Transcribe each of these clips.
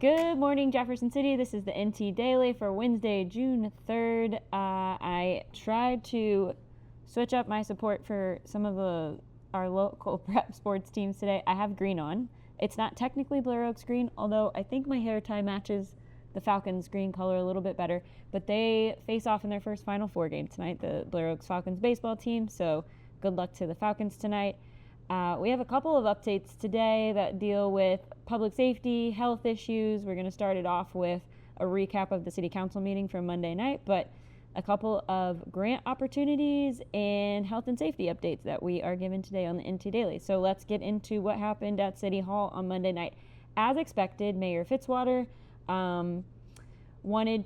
Good morning, Jefferson City. This is the NT Daily for Wednesday, June 3rd. I tried to switch up my support for some of our local prep sports teams today. I have green on. It's not technically Blair Oaks green, although I think my hair tie matches the Falcons green color a little bit better. But they face off in their first Final Four game tonight, the Blair Oaks Falcons baseball team. So good luck to the Falcons tonight. We have a couple of updates today that deal with public safety, health issues. We're going to start it off with a recap of the City Council meeting from Monday night, but a couple of grant opportunities and health and safety updates that we are given today on the NT Daily. So let's get into what happened at City Hall on Monday night. As expected, Mayor Fitzwater wanted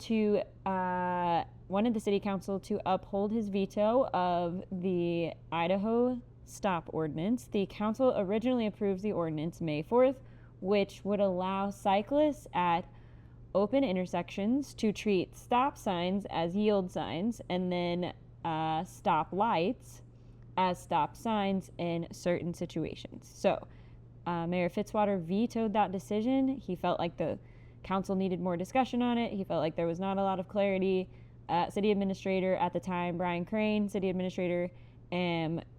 the City Council to uphold his veto of the Idaho Stop ordinance. The council originally approved the ordinance May 4th, which would allow cyclists at open intersections to treat stop signs as yield signs and then stop lights as stop signs in certain situations. So Mayor Fitzwater vetoed that decision. He felt like the council needed more discussion on it. He felt like there was not a lot of clarity. City administrator at the time, Brian Crane, city administrator,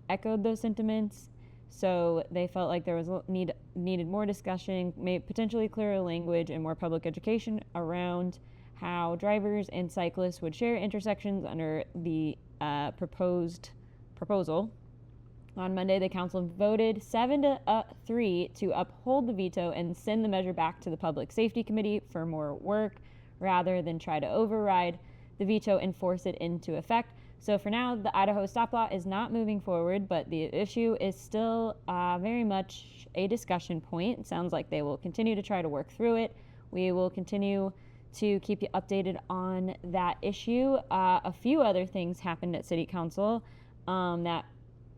echoed those sentiments. So they felt like there was needed more discussion, maybe potentially clearer language and more public education around how drivers and cyclists would share intersections under the proposal. On Monday, the council voted 7-3 to uphold the veto and send the measure back to the Public Safety Committee for more work rather than try to override the veto and force it into effect. So for now, the Idaho Stop law is not moving forward, but the issue is still very much a discussion point. It sounds like they will continue to try to work through it. We will continue to keep you updated on that issue. A few other things happened at City Council that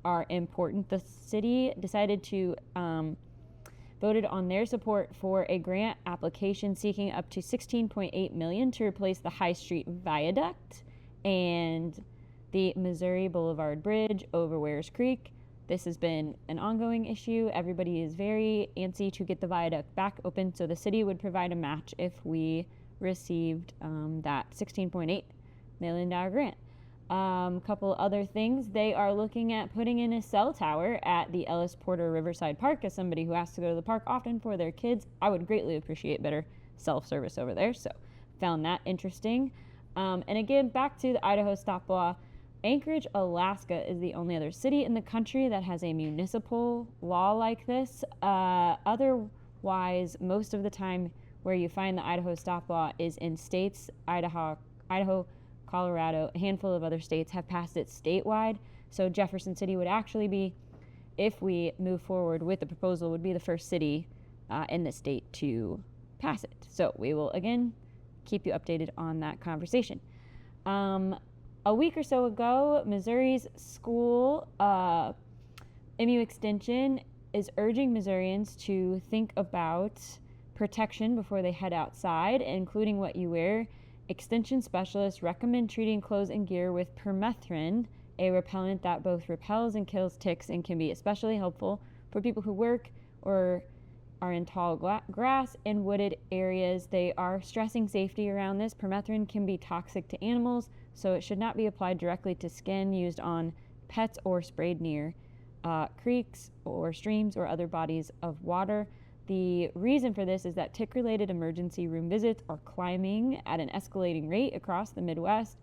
are important. The city decided to voted on their support for a grant application seeking up to $16.8 million to replace the High Street Viaduct and the Missouri Boulevard Bridge over Wares Creek. This has been an ongoing issue. Everybody is very antsy to get the viaduct back open, so the city would provide a match if we received that $16.8 million grant. Couple other things. They are looking at putting in a cell tower at the Ellis Porter Riverside Park. As somebody who has to go to the park often for their kids, I would greatly appreciate better self-service over there, so found that interesting. And again, back to the Idaho Stop law. Anchorage, Alaska is the only other city in the country that has a municipal law like this. Otherwise, most of the time where you find the Idaho Stop law is in states, Idaho, Colorado, a handful of other states have passed it statewide. So Jefferson City would actually be, if we move forward with the proposal, would be the first city in the state to pass it. So we will, again, keep you updated on that conversation. A week or so ago, Missouri's school, MU Extension, is urging Missourians to think about protection before they head outside, including what you wear. Extension specialists recommend treating clothes and gear with permethrin, a repellent that both repels and kills ticks and can be especially helpful for people who work or are in tall grass and wooded areas. They are stressing safety around this. Permethrin can be toxic to animals, so it should not be applied directly to skin, used on pets, or sprayed near creeks or streams or other bodies of water. The reason for this is that tick-related emergency room visits are climbing at an escalating rate across the Midwest.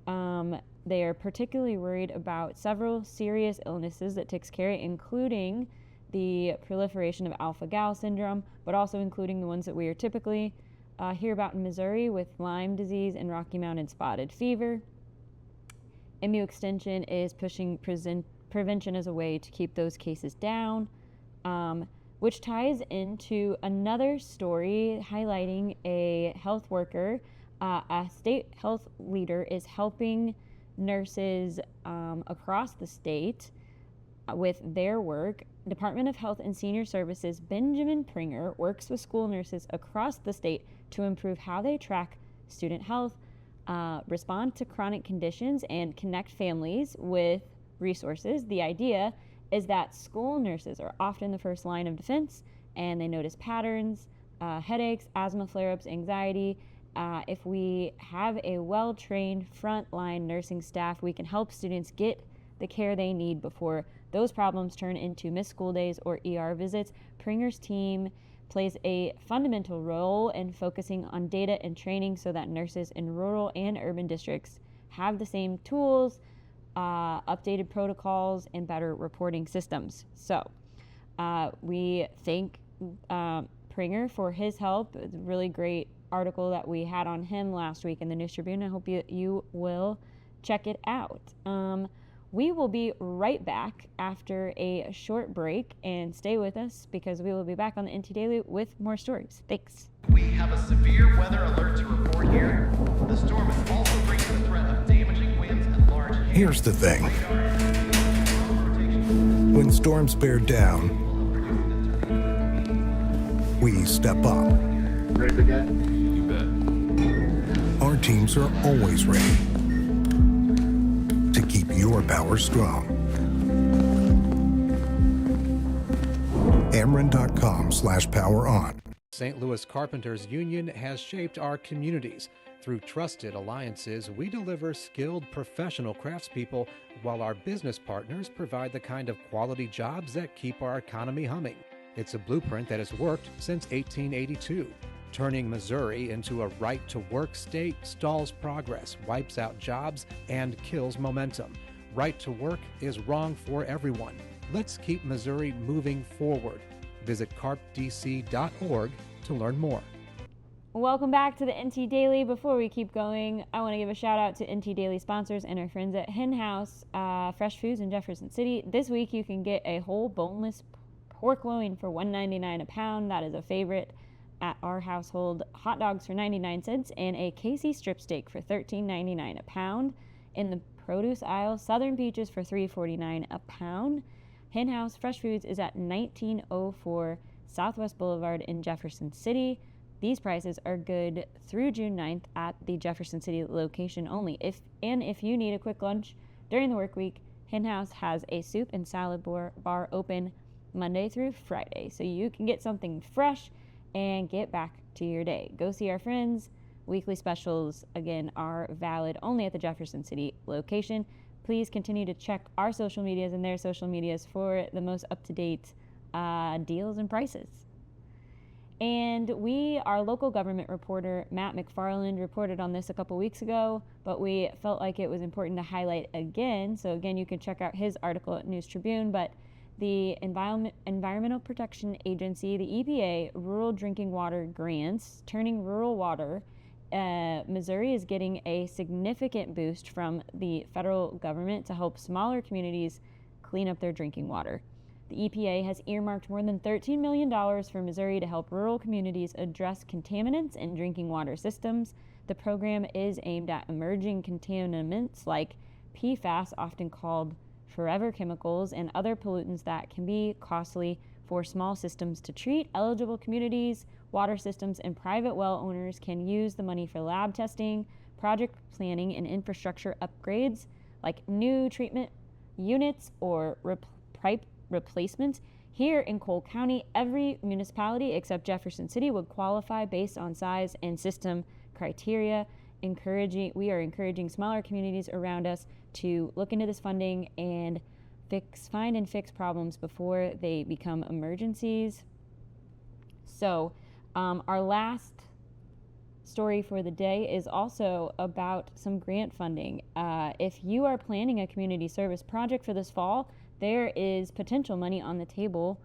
They are particularly worried about several serious illnesses that ticks carry, including the proliferation of alpha-gal syndrome, but also including the ones that we are typically hear about in Missouri with Lyme disease and Rocky Mountain spotted fever. MU Extension is pushing prevention as a way to keep those cases down, which ties into another story highlighting a health worker. A state health leader is helping nurses across the state with their work. Department of Health and Senior Services Benjamin Pringer works with school nurses across the state to improve how they track student health, respond to chronic conditions, and connect families with resources. The idea is that school nurses are often the first line of defense, and they notice patterns headaches, asthma flare-ups, anxiety. If we have a well-trained frontline nursing staff, we can help students get the care they need before those problems turn into missed school days or ER visits. Pringer's team plays a fundamental role in focusing on data and training so that nurses in rural and urban districts have the same tools, updated protocols, and better reporting systems. So we thank Pringer for his help. It's a really great article that we had on him last week in the News Tribune. I hope you will check it out. We will be right back after a short break, and stay with us because we will be back on the NT Daily with more stories. Thanks. We have a severe weather alert to report here. The storm is also bringing the threat of damaging winds and large hail. Here's the thing. When storms bear down, we step up. Ready to get? You bet. Our teams are always ready to keep your power strong. Ameren.com/poweron. St. Louis Carpenters Union has shaped our communities. Through trusted alliances, we deliver skilled professional craftspeople while our business partners provide the kind of quality jobs that keep our economy humming. It's a blueprint that has worked since 1882. Turning Missouri into a right-to-work state stalls progress, wipes out jobs, and kills momentum. Right to work is wrong for everyone. Let's keep Missouri moving forward. Visit carpdc.org to learn more. Welcome back to the NT Daily. Before we keep going, I want to give a shout out to NT Daily sponsors and our friends at Hen House Fresh Foods in Jefferson City. This week you can get a whole boneless pork loin for $1.99 a pound. That is a favorite at our household. Hot dogs for 99 cents and a KC strip steak for $13.99 a pound. In the produce aisle, southern peaches for $3.49 a pound. Hen House Fresh Foods is at 1904 Southwest Boulevard in Jefferson City. These prices are good through June 9th at the Jefferson City location only. If you need a quick lunch during the work week, Hen House has a soup and salad bar open Monday through Friday, so you can get something fresh and get back to your day. Go see our friends. Weekly specials, again, are valid only at the Jefferson City location. Please continue to check our social medias and their social medias for the most up-to-date deals and prices. And our local government reporter, Matt McFarland, reported on this a couple weeks ago, but we felt like it was important to highlight again. So again, you can check out his article at News Tribune, but the Environmental Protection Agency, the EPA, rural drinking water grants, turning rural water. Missouri is getting a significant boost from the federal government to help smaller communities clean up their drinking water. The EPA has earmarked more than $13 million for Missouri to help rural communities address contaminants in drinking water systems. The program is aimed at emerging contaminants like PFAS, often called forever chemicals, and other pollutants that can be costly for small systems to treat. Eligible communities, water systems, and private well owners can use the money for lab testing, project planning, and infrastructure upgrades like new treatment units or pipe replacements. Here in Cole County, every municipality except Jefferson City would qualify based on size and system criteria. We are encouraging smaller communities around us to look into this funding and find and fix problems before they become emergencies. So our last story for the day is also about some grant funding. If you are planning a community service project for this fall, there is potential money on the table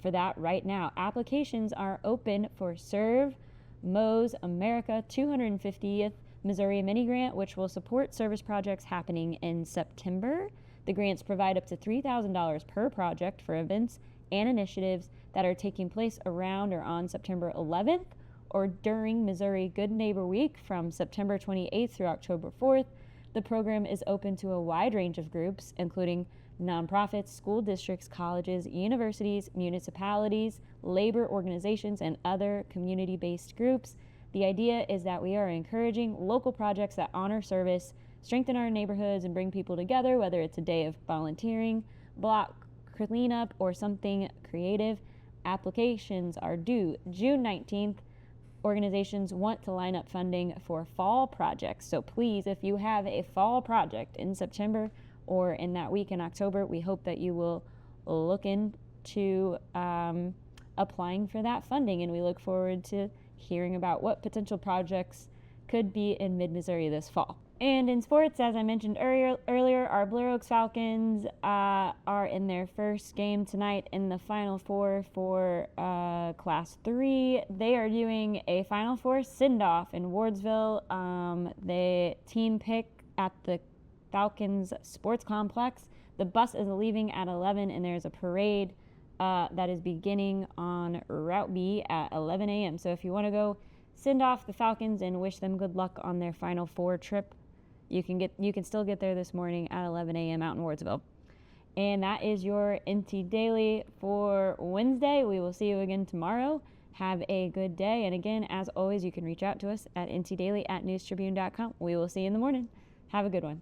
for that right now. Applications are open for Serve Mo's America 250th Missouri Mini Grant, which will support service projects happening in September. The grants provide up to $3,000 per project for events and initiatives that are taking place around or on September 11th or during Missouri Good Neighbor Week from September 28th through October 4th. The program is open to a wide range of groups, including nonprofits, school districts, colleges, universities, municipalities, labor organizations, and other community-based groups. The idea is that we are encouraging local projects that honor service, strengthen our neighborhoods, and bring people together, whether it's a day of volunteering, block cleanup, or something creative. Applications are due June 19th. Organizations want to line up funding for fall projects. So please, if you have a fall project in September or in that week in October, we hope that you will look into applying for that funding. And we look forward to hearing about what potential projects could be in mid-Missouri this fall. And in sports, as I mentioned earlier, our Blue Oaks Falcons are in their first game tonight in the Final Four for Class 3. They are doing a Final Four send-off in Wardsville. The team pick at the Falcons Sports Complex. The bus is leaving at 11, and there's a parade that is beginning on Route B at 11 a.m. So if you want to go send off the Falcons and wish them good luck on their Final Four trip, you can still get there this morning at 11 a.m. out in Wardsville. And that is your NT Daily for Wednesday. We will see you again tomorrow. Have a good day. And again, as always, you can reach out to us at ntdaily@newstribune.com. We will see you in the morning. Have a good one.